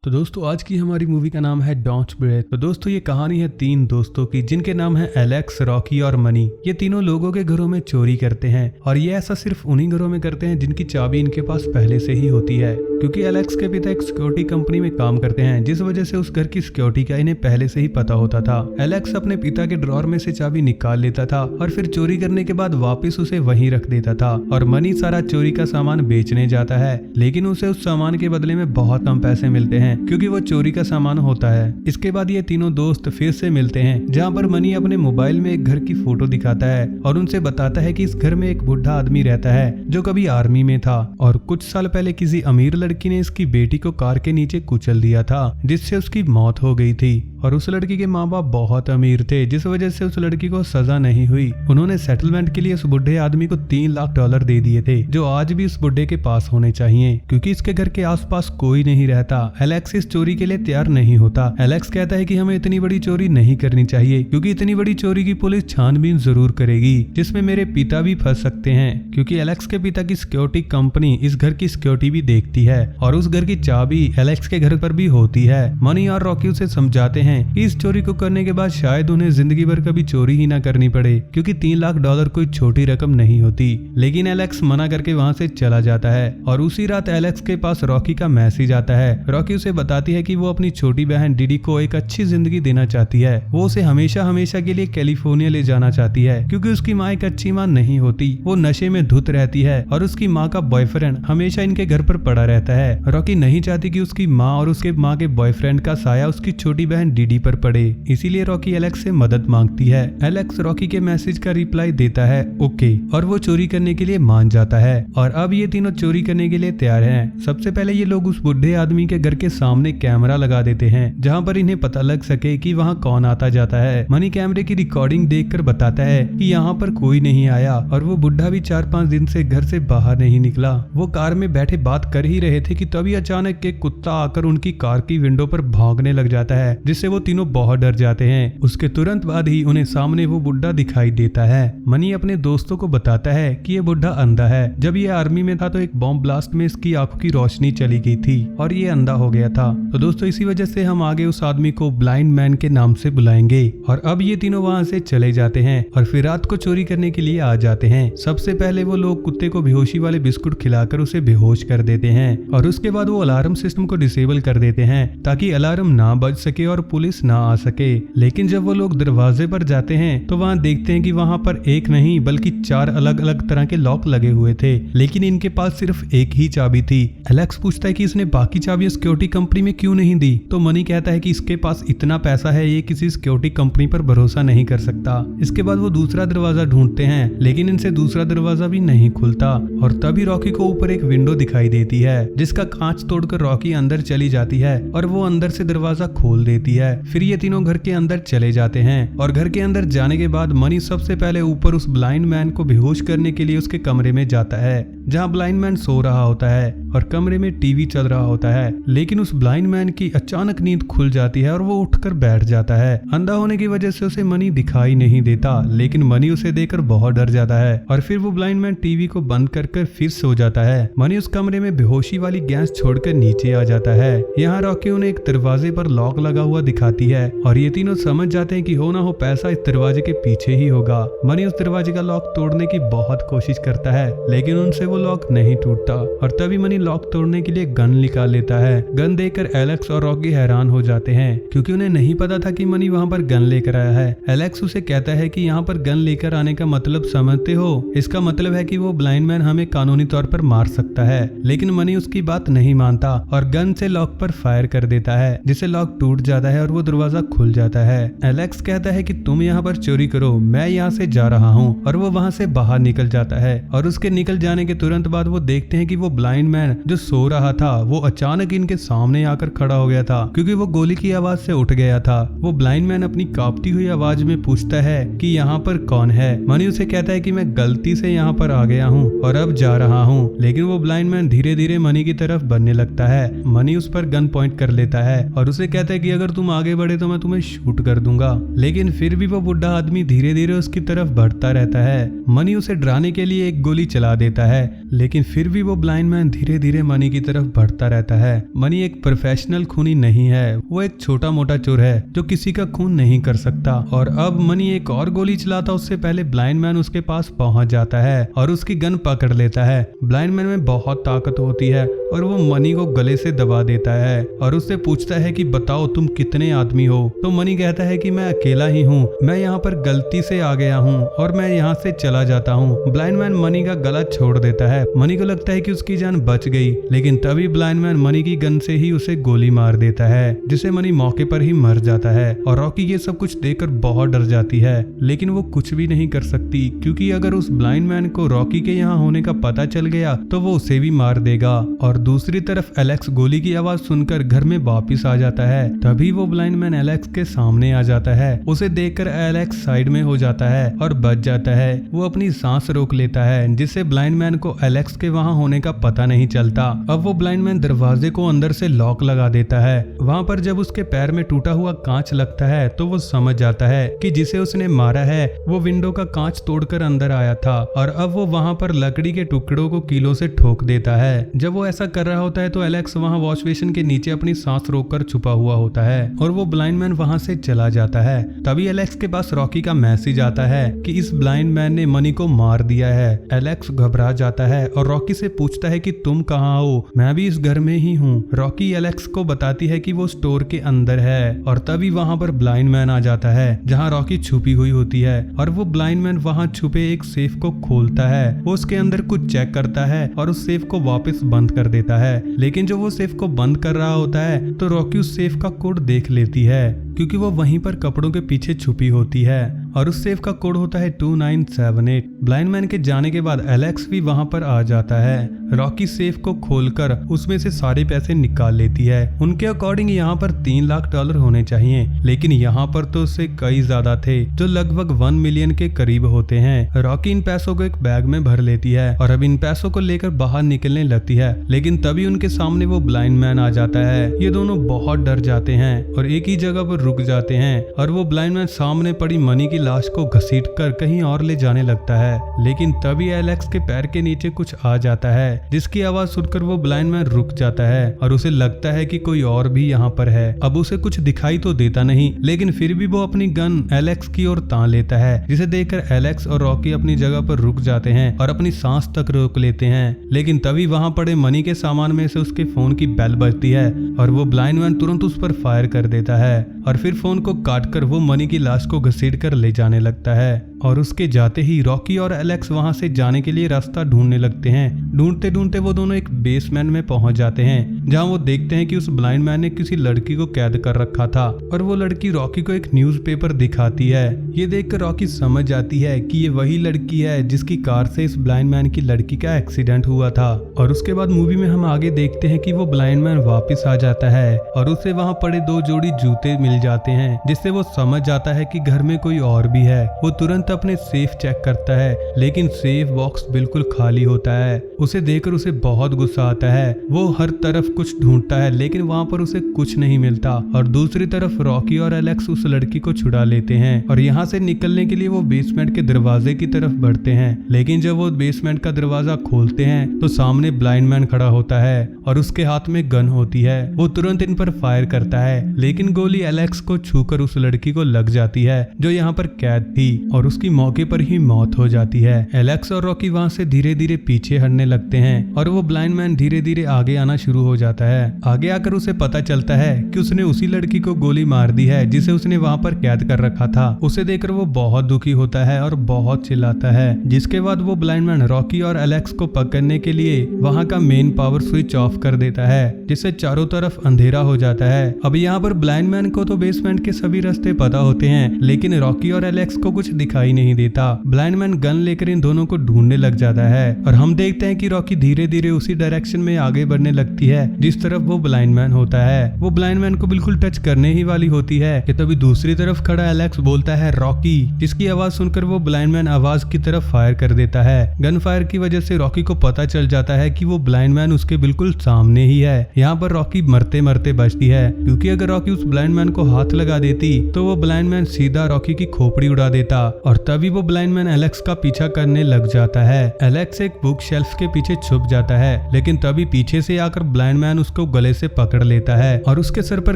तो दोस्तों आज की हमारी मूवी का नाम है डोंट ब्रेथ। तो दोस्तों ये कहानी है तीन दोस्तों की जिनके नाम है एलेक्स, रॉकी और मनी। ये तीनों लोगों के घरों में चोरी करते हैं और ये ऐसा सिर्फ उन्हीं घरों में करते हैं जिनकी चाबी इनके पास पहले से ही होती है, क्योंकि एलेक्स के पिता एक सिक्योरिटी कंपनी में काम करते हैं, जिस वजह से उस घर की सिक्योरिटी का इन्हें पहले से ही पता होता था। एलेक्स अपने पिता के ड्रॉर में से चाबी निकाल लेता था और फिर चोरी करने के बाद वापस उसे वहीं रख देता था। और मनी सारा चोरी का सामान बेचने जाता है, लेकिन उसे उस सामान के बदले में बहुत कम पैसे मिलते हैं क्योंकि वो चोरी का सामान होता है। इसके बाद ये तीनों दोस्त फिर से मिलते हैं, जहाँ पर मनी अपने मोबाइल में एक घर की फोटो दिखाता है और उनसे बताता है कि इस घर में एक बुढ़ा आदमी रहता है जो कभी आर्मी में था और कुछ साल पहले किसी अमीर लड़की ने इसकी बेटी को कार के नीचे कुचल दिया था, जिससे उसकी मौत हो गई थी। और उस लड़की के माँ बाप बहुत अमीर थे, जिस वजह से उस लड़की को सजा नहीं हुई। उन्होंने सेटलमेंट के लिए उस बुढ़े आदमी को $3 लाख दे दिए थे, जो आज भी उस बुढ़े के पास होने चाहिए, क्योंकि इसके घर के आसपास कोई नहीं रहता। एलेक्स इस चोरी के लिए तैयार नहीं होता। एलेक्स कहता है कि हमें इतनी बड़ी चोरी नहीं करनी चाहिए, क्योंकि इतनी बड़ी चोरी की पुलिस छानबीन जरूर करेगी, जिसमें मेरे पिता भी फंस सकते हैं, क्योंकि एलेक्स के पिता की सिक्योरिटी कंपनी इस घर की सिक्योरिटी भी देखती है और उस घर की चाबी एलेक्स के घर पर भी होती है। मनी और रॉकी उसे समझाते हैं कि इस चोरी को करने के बाद शायद उन्हें जिंदगी भर कभी चोरी ही ना करनी पड़े, क्योंकि $3 लाख कोई छोटी रकम नहीं होती। लेकिन एलेक्स मना करके वहाँ से चला जाता है और उसी रात एलेक्स के पास रॉकी का मैसेज आता है। रॉकी उसे बताती है कि वो अपनी छोटी बहन डीडी को एक अच्छी जिंदगी देना चाहती है। वो उसे हमेशा हमेशा के लिए कैलिफोर्निया ले जाना चाहती है, क्योंकि उसकी माँ एक अच्छी माँ नहीं होती, वो नशे में धुत रहती है और उसकी माँ का बॉयफ्रेंड हमेशा इनके घर पर पड़ा रहता है। रॉकी नहीं चाहती कि उसकी माँ और उसके माँ के बॉयफ्रेंड का साया उसकी छोटी बहन डीडी पर पड़े, इसीलिए रॉकी एलेक्स से मदद मांगती है। एलेक्स रॉकी के मैसेज का रिप्लाई देता है ओके, और वो चोरी करने के लिए मान जाता है। और अब ये तीनों चोरी करने के लिए तैयार हैं। सबसे पहले ये लोग उस बुढ़े आदमी के घर के सामने कैमरा लगा देते हैं, जहाँ पर इन्हें पता लग सके कि वहाँ कौन आता जाता है। मनी कैमरे की रिकॉर्डिंग देखकर बताता है कि यहाँ पर कोई नहीं आया और वो बुढ़ा भी 4-5 दिन से घर से बाहर नहीं निकला। वो कार में बैठे बात कर ही रहे थे कि तभी अचानक एक कुत्ता आकर उनकी कार की विंडो पर भौंकने लग जाता है, जिससे वो तीनों बहुत डर जाते हैं। उसके तुरंत बाद ही उन्हें सामने वो बुढ़ा दिखाई देता है। मनी अपने दोस्तों को बताता है कि ये बुढ़ा अंधा है। जब ये आर्मी में था तो एक बॉम्ब ब्लास्ट में इसकी आंखों की रोशनी चली गई थी और ये अंधा हो गया था। तो दोस्तों इसी वजह से हम आगे उस आदमी को ब्लाइंड मैन के नाम से बुलाएंगे। और अब ये तीनों वहाँ से चले जाते हैं और फिर रात को चोरी करने के लिए आ जाते हैं। सबसे पहले वो लोग कुत्ते को बेहोशी वाले बिस्कुट खिलाकर उसे बेहोश कर देते हैं और उसके बाद वो अलार्म सिस्टम को डिसेबल कर देते हैं ताकि अलार्म ना बज सके और पुलिस ना आ सके। लेकिन जब वो लोग दरवाजे पर जाते हैं तो वहाँ देखते हैं कि वहाँ पर एक नहीं बल्कि 4 अलग अलग तरह के लॉक लगे हुए थे, लेकिन इनके पास सिर्फ एक ही चाबी थी। एलेक्स पूछता है कि इसने बाकी चाबियां सिक्योरिटी कंपनी में क्यों नहीं दी, तो मनी कहता है कि इसके पास इतना पैसा है, ये किसी सिक्योरिटी कंपनी पर भरोसा नहीं कर सकता। इसके बाद वो दूसरा दरवाजा ढूंढते हैं, लेकिन इनसे दूसरा दरवाजा भी नहीं खुलता और तभी रॉकी को ऊपर एक विंडो दिखाई देती है, जिसका कांच तोड़कर रॉकी अंदर चली जाती है और वो अंदर से दरवाजा खोल देती है। फिर ये तीनों घर के अंदर चले जाते हैं और घर के अंदर जाने के बाद मनी सबसे पहले ऊपर उस ब्लाइंड मैन को बेहोश करने के लिए उसके कमरे में जाता है, जहाँ ब्लाइंड मैन सो रहा होता है और कमरे में टीवी चल रहा होता है। लेकिन उस ब्लाइंड मैन की अचानक नींद खुल जाती है और वो उठकर बैठ जाता है। अंधा होने की वजह से उसे मनी दिखाई नहीं देता, लेकिन मनी उसे देखकर बहुत डर जाता है और फिर वो ब्लाइंड मैन टीवी को बंद कर फिर सो जाता है। मनी उस कमरे में बेहोशी वाली गैस छोड़कर नीचे आ जाता है। यहाँ रॉकी उन्हें एक दरवाजे पर लॉक लगा हुआ दिखाती है और ये तीनों समझ जाते हैं कि हो ना हो पैसा इस दरवाजे के पीछे ही होगा। मनी उस दरवाजे का लॉक तोड़ने की बहुत कोशिश करता है, लेकिन उनसे वो लॉक नहीं टूटता और तभी मनी लॉक तोड़ने के लिए गन निकाल लेता है। गन देखकर एलेक्स और रॉकी हैरान हो जाते हैं, क्योंकि उन्हें नहीं पता था कि मनी वहाँ पर गन लेकर आया है। एलेक्स उसे कहता है कि यहाँ पर गन लेकर आने का मतलब समझते हो, इसका मतलब है कि वो ब्लाइंड मैन हमें कानूनी तौर पर मार सकता है। लेकिन मनी उसकी बात नहीं मानता और गन से लॉक पर फायर कर देता है, जिससे लॉक टूट जाता है और वो दरवाजा खुल जाता है। एलेक्स कहता है कि तुम यहाँ पर चोरी करो, मैं यहाँ से जा रहा हूँ, और वो वहाँ से बाहर निकल जाता है। और उसके निकल जाने के तुरंत बाद वो देखते हैं कि वो ब्लाइंड मैन जो सो रहा था वो अचानक इनके सामने आकर खड़ा हो गया था, क्योंकि वो गोली की आवाज से उठ गया था। वो ब्लाइंड मैन अपनी कांपती हुई आवाज में पूछता है कि यहाँ पर कौन है। मनी उसे कहता है कि मैं गलती से यहाँ पर आ गया हूँ और अब जा रहा हूँ। लेकिन वो ब्लाइंड मैन धीरे धीरे मनी की तरफ बढ़ने लगता है। मनी उस पर गन पॉइंट कर लेता है और उसे कहता है कि अगर तुम आगे बढ़े तो मैं तुम्हें शूट कर दूंगा। लेकिन फिर भी वो बुढ़ा आदमी धीरे धीरे उसकी तरफ बढ़ता रहता है। मनी उसे डराने के लिए एक गोली चला देता है, लेकिन फिर भी वो ब्लाइंड मैन धीरे धीरे मनी की तरफ बढ़ता रहता है। मनी एक प्रोफेशनल खूनी नहीं है, वो एक छोटा मोटा चोर है जो किसी का खून नहीं कर सकता। और अब मनी एक और गोली चलाता उससे पहले ब्लाइंड मैन उसके पास पहुंच जाता है और उसकी गन पकड़ लेता है। ब्लाइंड मैन में बहुत ताकत होती है और वो मनी को गले से दबा देता है और उससे पूछता है कि बताओ तुम कितने आदमी हो। तो मनी कहता है कि मैं अकेला ही हूँ, मैं यहाँ पर गलती से आ गया हूँ और मैं यहाँ से चला जाता हूँ। ब्लाइंड मैन मनी का गला छोड़ देता है। मनी को लगता है कि उसकी जान बच गई, लेकिन तभी ब्लाइंड मैन मनी की गन से ही उसे गोली मार देता है, जिससे मनी मौके पर ही मर जाता है। और रॉकी ये सब कुछ देखकर बहुत डर जाती है, लेकिन वो कुछ भी नहीं कर सकती क्योंकि अगर उस ब्लाइंड मैन को रॉकी के यहाँ होने का पता चल गया तो वो उसे भी मार देगा। और दूसरी तरफ एलेक्स गोली की आवाज सुनकर घर में वापिस आ जाता है। तभी वो ब्लाइंड मैन एलेक्स के सामने आ जाता है। उसे देखकर एलेक्स साइड में हो जाता है और बच जाता है। वो अपनी सांस रोक लेता है, जिससे ब्लाइंड मैन को एलेक्स के वहाँ होने का पता नहीं चलता। अब वो ब्लाइंड मैन दरवाजे को अंदर से लॉक लगा देता है। वहाँ पर जब उसके पैर में टूटा हुआ कांच लगता है तो वो समझ जाता है कि जिसे उसने मारा है वो विंडो का कांच तोड़कर अंदर आया था और अब वो वहाँ पर लकड़ी के टुकड़ों को कीलों से ठोक देता है। जब वो ऐसा कर रहा होता है तो एलेक्स वहाँ वॉश बेसिन के नीचे अपनी सांस रोककर छुपा हुआ होता है और वो ब्लाइंड मैन वहाँ से चला जाता है। तभी एलेक्स के पास रॉकी का मैसेज आता है कि इस ब्लाइंड मैन ने मनी को मार दिया है। एलेक्स घबरा जाता है और रॉकी से पूछता है कि तुम कहाँ हो? मैं भी इस घर में ही हूँ। रॉकी एलेक्स को बताती है कि वो स्टोर के अंदर है और तभी वहाँ पर ब्लाइंड मैन आ जाता है जहाँ रॉकी छुपी हुई होती है और वो ब्लाइंड मैन वहाँ छुपे एक सेफ को खोलता है। वो उसके अंदर कुछ चेक करता है और उस सेफ को वापस बंद कर देता है, लेकिन जब वो सेफ को बंद कर रहा होता है तो रॉकी उस सेफ का कोड देख लेती है क्योंकि वो वहीं पर कपड़ों के पीछे छुपी होती है और उस सेफ का कोड होता है 2978। ब्लाइंड मैन के जाने के बाद एलेक्स भी वहां पर आ जाता है। रॉकी सेफ को खोलकर उसमें से सारे पैसे निकाल लेती है। उनके अकॉर्डिंग यहाँ पर $3 लाख होने चाहिए, लेकिन यहाँ पर तो उससे कई ज्यादा थे जो लगभग 1 मिलियन के करीब होते हैं। रॉकी इन पैसों को एक बैग में भर लेती है और अब इन पैसों को लेकर बाहर निकलने लगती है, लेकिन तभी उनके सामने वो ब्लाइंड मैन आ जाता है। ये दोनों बहुत डर जाते हैं और एक ही जगह पर रुक जाते हैं और वो ब्लाइंड मैन सामने पड़ी मनी की लाश को घसीटकर कहीं और ले जाने लगता है, लेकिन तभी एलेक्स के पैर के नीचे कुछ आ जाता है, जिसकी आवाज सुनकर वो ब्लाइंड मैन रुक जाता है और उसे लगता है कि कोई और भी यहाँ पर है। अब उसे कुछ दिखाई तो देता नहीं, लेकिन फिर भी वो अपनी गन एलेक्स की ओर तान लेता है, जिसे देखकर एलेक्स और रॉकी अपनी जगह पर रुक जाते हैं और अपनी सांस तक रोक लेते हैं। लेकिन तभी वहां पड़े मनी के सामान में से उसके फोन की बेल बजती है और वो ब्लाइंड मैन तुरंत उस पर फायर कर देता है और फिर फोन को काटकर वो मनी की लाश को घसीटकर ले जाने लगता है। और उसके जाते ही रॉकी और एलेक्स वहां से जाने के लिए रास्ता ढूंढने लगते हैं। ढूंढते ढूंढते वो दोनों एक बेसमेंट में पहुंच जाते हैं, जहां वो देखते हैं कि उस ब्लाइंड मैन ने किसी लड़की को कैद कर रखा था और वो लड़की रॉकी को एक न्यूज़पेपर दिखाती है। ये देखकर रॉकी समझ जाती है कि ये वही लड़की है जिसकी कार से इस ब्लाइंड मैन की लड़की का एक्सीडेंट हुआ था। और उसके बाद मूवी में हम आगे देखते हैं कि वो ब्लाइंड मैन वापिस आ जाता है और उसे वहां पड़े 2 जोड़ी जूते मिल जाते हैं, जिससे वो समझ जाता है कि घर में कोई और भी है। वो तुरंत अपने सेफ चेक करता है, लेकिन सेफ बॉक्स बिल्कुल खाली होता है। उसे देखकर उसे बहुत गुस्सा आता है। वो हर तरफ कुछ ढूंढता है, लेकिन वहां पर उसे कुछ नहीं मिलता। और दूसरी तरफ रॉकी और एलेक्स उस लड़की को छुड़ा लेते हैं और यहाँ से निकलने के लिए वो बेसमेंट के दरवाजे की तरफ बढ़ते हैं, लेकिन जब वो बेसमेंट का दरवाजा खोलते हैं तो सामने ब्लाइंड मैन खड़ा होता है और उसके हाथ में गन होती है। वो तुरंत इन पर फायर करता है, लेकिन गोली एलेक्स को छूकर उस लड़की को लग जाती है जो यहाँ पर कैद थी और उसकी मौके पर ही मौत हो जाती है। एलेक्स और रॉकी वहाँ से धीरे धीरे पीछे हटने लगते हैं और वो ब्लाइंड मैन धीरे धीरे आगे आना शुरू हो जाता है। आगे आकर उसे पता चलता है कि उसने उसी लड़की को गोली मार दी है जिसे उसने वहाँ पर कैद कर रखा था। उसे देखकर वो बहुत दुखी होता है और बहुत चिल्लाता है, जिसके बाद वो ब्लाइंड मैन रॉकी और एलेक्स को पकड़ने के लिए वहाँ का मेन पावर स्विच ऑफ कर देता है, जिससे चारों तरफ अंधेरा हो जाता है। अब यहाँ पर ब्लाइंड मैन को तो बेसमेंट के सभी रास्ते पता होते हैं, लेकिन रॉकी और एलेक्स को कुछ दिखाई नहीं देता। ब्लाइंड मैन गन लेकर इन दोनों को ढूंढने लग जाता है और हम देखते हैं कि रॉकी धीरे धीरे उसी डायरेक्शन में आगे बढ़ने लगती है जिस तरफ वो ब्लाइंड मैन होता है। वो ब्लाइंड मैन को बिल्कुल टच करने ही वाली होती है कि तभी दूसरी तरफ खड़ा एलेक्स बोलता है रॉकी, जिसकी आवाज सुनकर वो ब्लाइंड मैन आवाज की तरफ फायर कर देता है। गन फायर की वजह से रॉकी को पता चल जाता है कि वो ब्लाइंड मैन उसके बिल्कुल सामने ही है। यहाँ पर रॉकी मरते मरते बचती है, क्योंकि अगर रॉकी उस ब्लाइंड मैन को हाथ लगा देती तो वो ब्लाइंड मैन सीधा रॉकी की खोपड़ी उड़ा देता और तभी वो ब्लाइंड मैन एलेक्स का पीछा करने लग जाता है। एलेक्स एक बुक शेल्फ के पीछे छुप जाता है, लेकिन तभी पीछे से आकर ब्लाइंड मैन उसको गले से पकड़ लेता है और उसके सर पर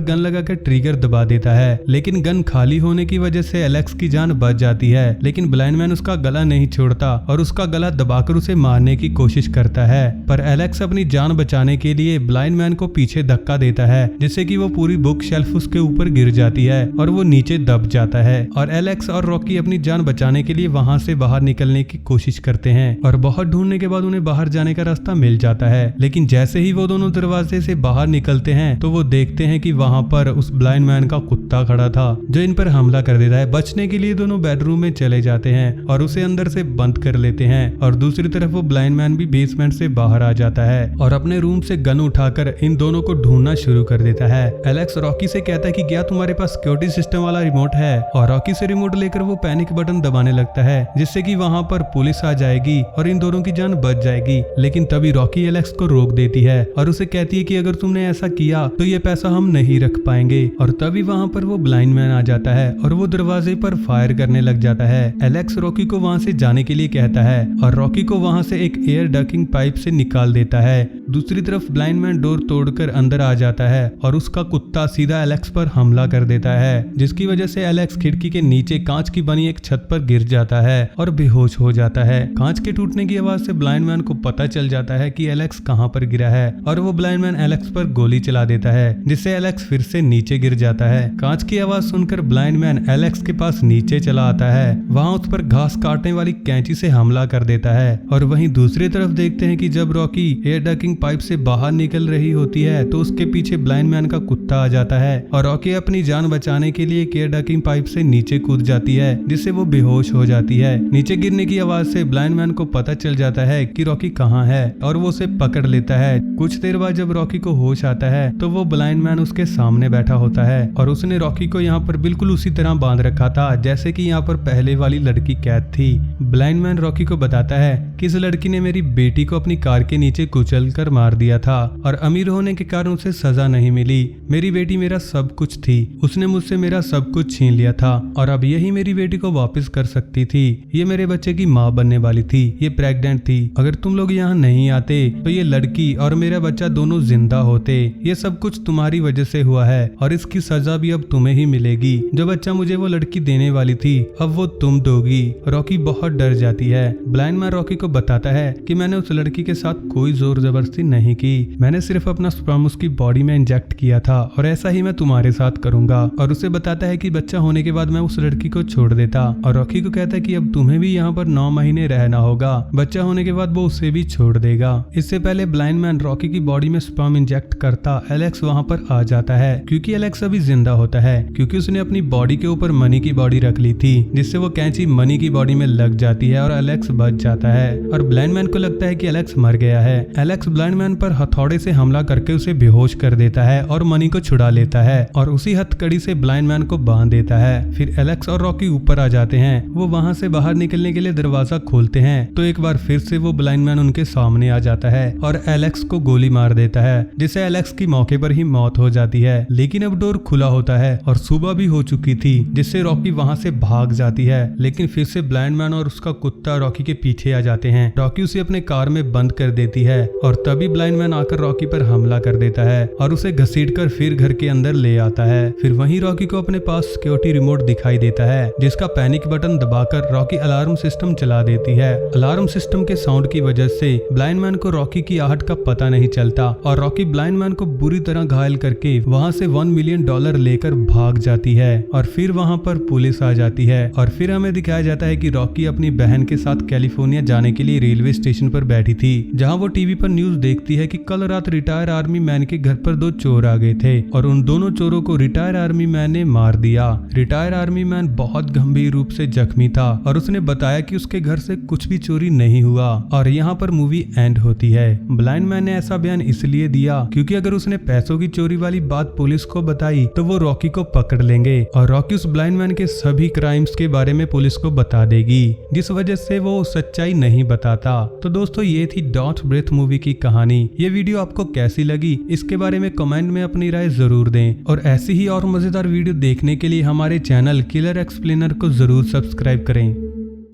गन लगाकर ट्रिगर दबा देता है। लेकिन गन खाली होने की वजह से एलेक्स की जान बच जाती है, लेकिन ब्लाइंड मैन उसका गला नहीं छोड़ता और उसका गला दबाकर उसे मारने की कोशिश करता है। पर एलेक्स अपनी जान बचाने के लिए ब्लाइंड मैन को पीछे धक्का देता है, जिससे कि वो पूरी बुक शेल्फ उसके ऊपर गिर जाती है और वो नीचे दब जाता है। और एलेक्स और रॉकी अपनी जान बचाने के लिए वहां से बाहर निकलने की कोशिश करते हैं और बहुत ढूंढने के बाद उन्हें बाहर जाने का रास्ता मिल जाता है। लेकिन जैसे ही वो दोनों दरवाजे से बाहर निकलते हैं तो वो देखते हैं कि वहां पर उस ब्लाइंड मैन का कुत्ता खड़ा था जो इन पर हमला कर देता है। बचने के लिए दोनों बेडरूम में चले जाते हैं और उसे अंदर से बंद कर लेते हैं और दूसरी तरफ वो ब्लाइंड मैन भी बेसमेंट से बाहर आ जाता है और अपने रूम से गन उठाकर इन दोनों को ढूंढना शुरू कर देता है। एलेक्स रॉकी से कहता है कि क्या तुम्हारे पास सिक्योरिटी सिस्टम वाला रिमोट है, और रॉकी से रिमोट लेकर वो पैनिक बटन दबाने लगता है, जिससे कि वहां पर पुलिस आ जाएगी और इन दोनों की जान बच जाएगी। लेकिन तभी रॉकी एलेक्स को रोक देती है और उसे कहती है कि अगर तुमने ऐसा किया तो ये पैसा हम नहीं रख पाएंगे। और तभी वहां पर वो ब्लाइंड मैन आ जाता है और वो दरवाजे पर फायर करने लग जाता है। एलेक्स रॉकी को वहां से जाने के लिए कहता है और रॉकी को वहां से एक एयर डकिंग पाइप से निकाल देता है। दूसरी तरफ ब्लाइंड मैन डोर तोड़कर अंदर आ जाता है और उसका कुत्ता सीधा एलेक्स पर हमला कर देता है, जिसकी वजह से एलेक्स खिड़की के नीचे कांच की बनी एक छत पर गिर जाता है और बेहोश हो जाता है। कांच के टूटने की आवाज से ब्लाइंड मैन को पता चल जाता है कि एलेक्स कहां पर गिरा है और वो ब्लाइंड मैन एलेक्स पर गोली चला देता है, जिससे एलेक्स फिर से नीचे गिर जाता है। कांच की आवाज सुनकर ब्लाइंड मैन एलेक्स के पास नीचे चला आता है, वहां उस पर घास काटने वाली कैंची से हमला कर देता है। और वहीं दूसरी तरफ देखते हैं कि जब रॉकी एयर डकिंग पाइप से बाहर निकल रही होती है तो उसके पीछे ब्लाइंड मैन का कुत्ता आ जाता है और रॉकी अपनी जान बचाने के लिए एयर डकिंग पाइप से नीचे कूद जाती है, जिससे वो बेहोश हो जाती है। नीचे गिरने की आवाज से ब्लाइंड मैन को पता चल जाता है कि रॉकी कहाँ है और वो उसे पकड़ लेता है। कुछ देर बाद जब रॉकी को होश आता है तो वो ब्लाइंड मैन उसके सामने बैठा होता है और उसने रॉकी को यहाँ पर बिल्कुल उसी तरह बांध रखा था जैसे कि यहाँ पर पहले वाली लड़की कैद थी। ब्लाइंड मैन रॉकी को बताता है कि इस लड़की ने मेरी बेटी को अपनी कार के नीचे कुचल कर मार दिया था और अमीर होने के कारण उसे सजा नहीं मिली। मेरी बेटी मेरा सब कुछ थी, उसने मुझसे मेरा सब कुछ छीन लिया था और अब यही मेरी बेटी को वापस कर सकती थी। ये मेरे बच्चे की माँ बनने वाली थी, ये प्रेग्नेंट थी। अगर तुम लोग यहाँ नहीं आते तो ये लड़की और मेरा बच्चा दोनों जिंदा होते। ये सब कुछ तुम्हारी वजह से हुआ है और इसकी सजा भी अब तुम्हें ही मिलेगी। जो बच्चा मुझे वो लड़की देने वाली थी अब वो तुम दोगी। रॉकी बहुत डर जाती है। ब्लाइंड मैन रॉकी को बताता है कि मैंने उस लड़की के साथ कोई जोर जबरदस्ती नहीं की, मैंने सिर्फ अपना स्पर्म उसकी बॉडी में इंजेक्ट किया था और ऐसा ही मैं तुम्हारे साथ करूंगा। और उसे बताता है कि बच्चा होने के बाद मैं उस लड़की को छोड़ देता। और रॉकी को कहता है कि अब तुम्हें भी यहाँ पर 9 महीने रहना होगा। बच्चा होने के बाद वो उसे भी छोड़ देगा। इससे पहले ब्लाइंड मैन रॉकी की बॉडी में स्पर्म इंजेक्ट करता एलेक्स वहाँ पर आ जाता है, क्योंकि एलेक्स अभी जिंदा होता है, क्योंकि उसने अपनी बॉडी के ऊपर मनी की बॉडी रख ली थी, जिससे वो कैंची मनी की बॉडी में लग जाती है और एलेक्स बच जाता है। और ब्लाइंड मैन को लगता है कि एलेक्स मर गया है। एलेक्स ब्लाइंड मैन पर हथौड़े से हमला करके उसे बेहोश कर देता है और मनी को छुड़ा लेता है और उसी हथकड़ी से ब्लाइंड मैन को बांध देता है। फिर एलेक्स और रॉकी ऊपर आ जाते हैं। वो वहां से बाहर निकलने के लिए दरवाजा खोलते हैं तो एक बार फिर से वो ब्लाइंड मैन उनके सामने आ जाता है और एलेक्स को गोली मार देता है, जिससे एलेक्स की मौके पर ही मौत हो जाती है। लेकिन अब डोर खुला होता है और सुबह भी हो चुकी थी, जिससे रॉकी वहां से भाग जाती है। लेकिन फिर से ब्लाइंड मैन और उसका कुत्ता रॉकी के पीछे आ जाते हैं। रॉकी उसे अपने कार में बंद कर देती है और तभी ब्लाइंड मैन आकर रॉकी पर हमला कर देता है और उसे घसीटकर फिर घर के अंदर ले आता है। फिर वहीं रॉकी को अपने पास सिक्योरिटी रिमोट दिखाई देता है, जिसका पैनिक बटन दबाकर रॉकी अलार्म सिस्टम चला देती है। अलार्म सिस्टम के साउंड की वजह से ब्लाइंड मैन को रॉकी की आहट का पता नहीं चलता और रॉकी ब्लाइंड मैन को बुरी तरह घायल करके वहां से $1 मिलियन लेकर भाग जाती है। और फिर वहां पर पुलिस आ जाती है और फिर हमें दिखाया जाता है कि रॉकी अपनी बहन के साथ कैलिफोर्निया जाने के लिए रेलवे स्टेशन पर बैठी थी, जहां वो टीवी पर न्यूज देखती है कि कल रात रिटायर आर्मी मैन के घर पर 2 चोर आ गए थे और उन दोनों चोरों को रिटायर आर्मी मैन ने मार दिया। रिटायर आर्मी मैन बहुत गंभीर रूप से जख्मी था और उसने बताया कि उसके घर से कुछ भी चोरी नहीं हुआ और यहाँ पर मूवी एंड होती है। ब्लाइंड मैन ने ऐसा बयान इसलिए दिया क्योंकि अगर उसने पैसों की चोरी वाली बात पुलिस को बताई तो वो रॉकी को पकड़ लेंगे और रॉकी उस ब्लाइंड मैन के सभी क्राइम्स के बारे में पुलिस को बता देगी, जिस वजह से वो सच्चाई नहीं बताता। तो दोस्तों ये थी डोंट ब्रीथ मूवी की कहानी। ये वीडियो आपको कैसी लगी इसके बारे में कमेंट में अपनी राय जरूर दें और ऐसी ही और मजेदार वीडियो देखने के लिए हमारे चैनल किलर एक्सप्लेनर को जरूर सब्सक्राइब करें।